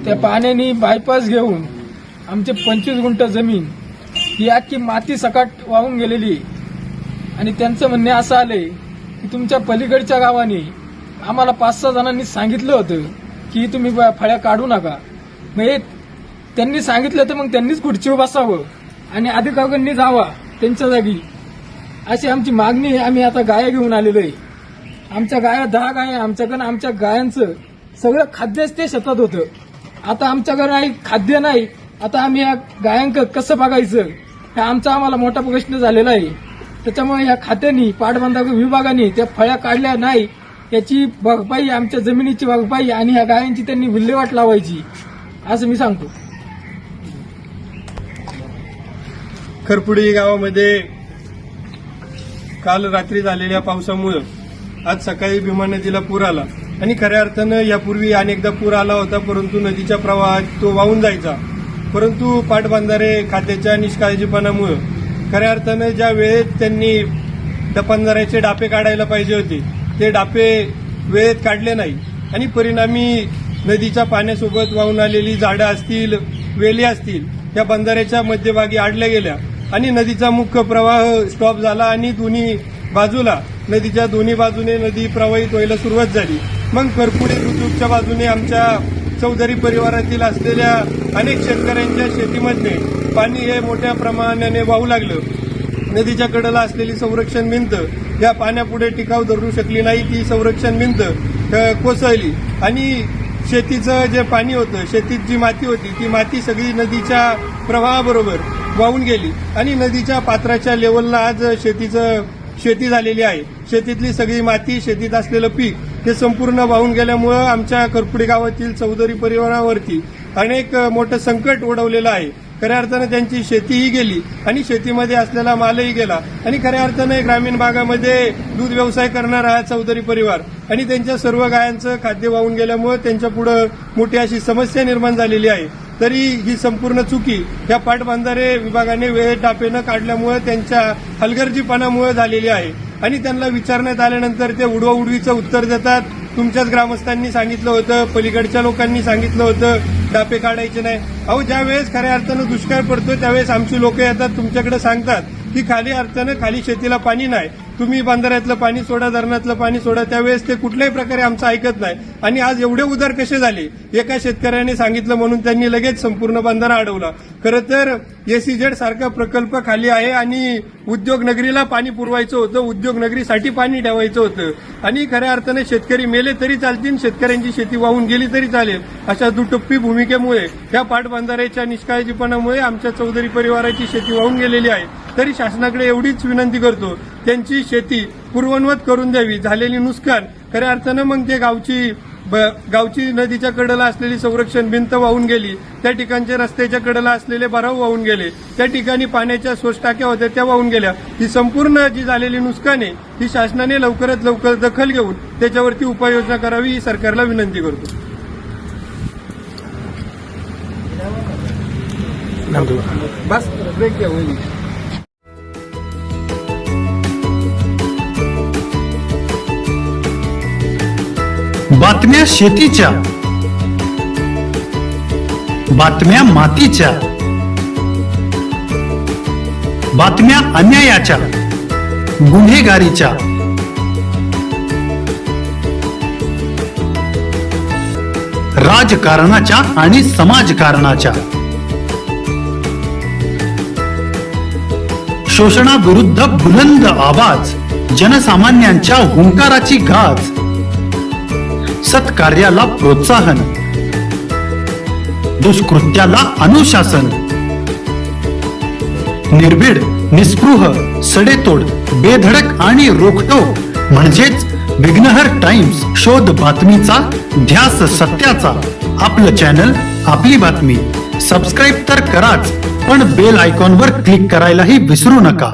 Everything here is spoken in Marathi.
त्या पाण्याने बायपास घेऊन आमचे 25 गुंठ जमीन ही अख्खी माती सकाट वाहून गेलेली आहे। आणि त्यांचं म्हणणे असं आलंय की तुमच्या पलीकडच्या गावाने आम्हाला 5-6 जणांनी सांगितलं होतं की तुम्ही फळ्या काढू नका। मग त्यांनी सांगितलं तर मग त्यांनीच खुर्चीवर बसावं आणि अधिकाऱ्यांनी जावा त्यांच्या जागी, अशी आमची मागणी आहे। आम्ही आता गाया घेऊन आलेलो आहे। आमच्या गाया 10 गाया, आमच्याकडे आमच्या गायांचं सगळं खाद्यच ते शेतात होतं। आता आमच्याकडे खाद्य नाही, आता आम्ही या गायांक कसं बघायचं हा आमचा आम्हाला मोठा प्रश्न झालेला आहे। त्याच्यामुळे या खात्याने पाटबंधारे विभागाने त्या फळ्या काढल्या नाही याची भरपाई, आमच्या जमिनीची भरपाई आणि या गायांची त्यांनी विल्हेवाट लावायची असं मी सांगतो। खरपुडी गावामध्ये काल रात्री झालेल्या पावसामुळे आज सकाळी भीमा नदीला पूर आला आणि खऱ्या अर्थानं यापूर्वी अनेकदा पूर आला होता, परंतु नदीच्या प्रवाहात तो वाहून जायचा। परंतु पाटबंधारे खात्याच्या निष्काळजीपणामुळे खऱ्या अर्थानं ज्या वेळेत त्यांनी बंधाऱ्याचे डापे काढायला पाहिजे होते ते डापे वेळेत काढले नाही आणि परिणामी नदीच्या पाण्यासोबत वाहून आलेली झाडं असतील, वेली असतील, या बंधाऱ्याच्या मध्यभागी अडल्या गेल्या आणि नदीचा मुख्य प्रवाह स्टॉप झाला आणि नदीच्या दोन्ही बाजूने नदी प्रवाहित व्हायला सुरुवात झाली। मग खरपुडी बुद्रुकच्या बाजूने आमच्या चौधरी परिवारातील असलेल्या अनेक शेतकऱ्यांच्या शेतीमध्ये पाणी हे मोठ्या प्रमाणाने वाहू लागलं। नदीच्या कडेला असलेली संरक्षण भिंत या पाण्यापुढे टिकाव धरू शकली नाही, ती संरक्षण भिंत कोसळली आणि शेतीचं जे पाणी होतं, शेतीत जी माती होती ती माती सगळी नदीच्या प्रवाहाबरोबर वाहून गेली आणि नदीच्या पात्राच्या लेवलला आज शेती झालेली आहे। शेतीतली सगळी माती, शेतीत असलेलं पीक हे संपूर्ण वाहून गेल्यामुळं आमच्या खरपुडी गावातील चौधरी परिवारावरती अनेक मोठं संकट ओढवलेलं आहे। खऱ्या अर्थानं त्यांची शेतीही गेली आणि शेतीमध्ये असलेला मालही गेला आणि खऱ्या अर्थानं ग्रामीण भागामध्ये दूध व्यवसाय करणारा हा चौधरी परिवार आणि त्यांच्या सर्व गायांचं खाद्य वाहून गेल्यामुळे त्यांच्या पुढे मोठी अशी समस्या निर्माण झालेली आहे। तरी ही संपूर्ण चुकी या पाटबंधारे विभागाने वेळेत डापे न काढल्यामुळे त्यांच्या हलगर्जीपणामुळे झालेली आहे आणि त्यांना विचारण्यात आल्यानंतर ते उडवाउडवीचं उत्तर देतात। तुमच्याच ग्रामस्थांनी सांगितलं होतं, पलीकडच्या लोकांनी सांगितलं होतं डापे काढायचे नाही। अहो, ज्या वेळेस खऱ्या अर्थानं दुष्काळ पडतो त्यावेळेस आमची लोक येतात तुमच्याकडे सांगतात की खाली शेतीला पाणी नाही, तुम्ही बंधाऱ्यातलं पाणी सोडा, धरणातलं पाणी सोडा, त्यावेळेस ते कुठल्याही प्रकारे आमचं ऐकत नाही आणि आज एवढे उदार कसे झाले? एका शेतकऱ्याने सांगितलं म्हणून त्यांनी लगेच संपूर्ण बंधारा अडवला। खरं तर SEZ सारखा प्रकल्प खाली आहे आणि उद्योगनगरीला पाणी पुरवायचं होतं, उद्योगनगरीसाठी पाणी ठेवायचं होतं आणि खऱ्या अर्थाने शेतकरी मेले तरी चालतील, शेतकऱ्यांची शेती वाहून गेली तरी चालेल, अशा दुटप्पी भूमिकेमुळे या पाटबंधाऱ्याच्या निष्काळजीपणामुळे आमच्या चौधरी परिवाराची शेती वाहून गेलेली आहे। तरी शासनाकडे एवढीच विनंती करतो, त्यांची शेती पूर्ववत करून द्यावी। झालेली नुकसान खऱ्या अर्थानं मग ते गावची नदीच्या कडेला असलेली संरक्षण भिंत वाहून गेली, त्या ठिकाणचे रस्त्याच्या कडेला असलेले भराव वाहून गेले, त्या ठिकाणी पाण्याच्या सोस टाक्या होत्या त्या वाहून गेल्या। ही संपूर्ण जी झालेली नुकसान आहे ही शासनाने लवकरात लवकर दखल घेऊन त्याच्यावरती उपाययोजना करावी ही सरकारला विनंती करतो। बस ब्रेक घ्या होईल। बातम्या शेतीच्या, बातम्या मातीच्या, बातम्या अन्यायाच्या, गुन्हेगारीच्या, राजकारणाच्या आणि समाजकारणाच्या, शोषणाविरुद्ध बुलंद आवाज, जनसामान्यांच्या हुंकाराची गाज, सत्कार्याला प्रोत्साहन, दुष्कृत्याला अनुशासन, निर्भीड, निस्पृह, सडेतोड, बेधडक आणि रोखटोक म्हणजेच विघ्नहर टाइम्स। शोध बातमीचा, ध्यास सत्याचा, आपलं चॅनल, आपली बातमी। सबस्क्राईब तर कराच, पण बेल आयकॉनवर क्लिक करायलाही विसरू नका।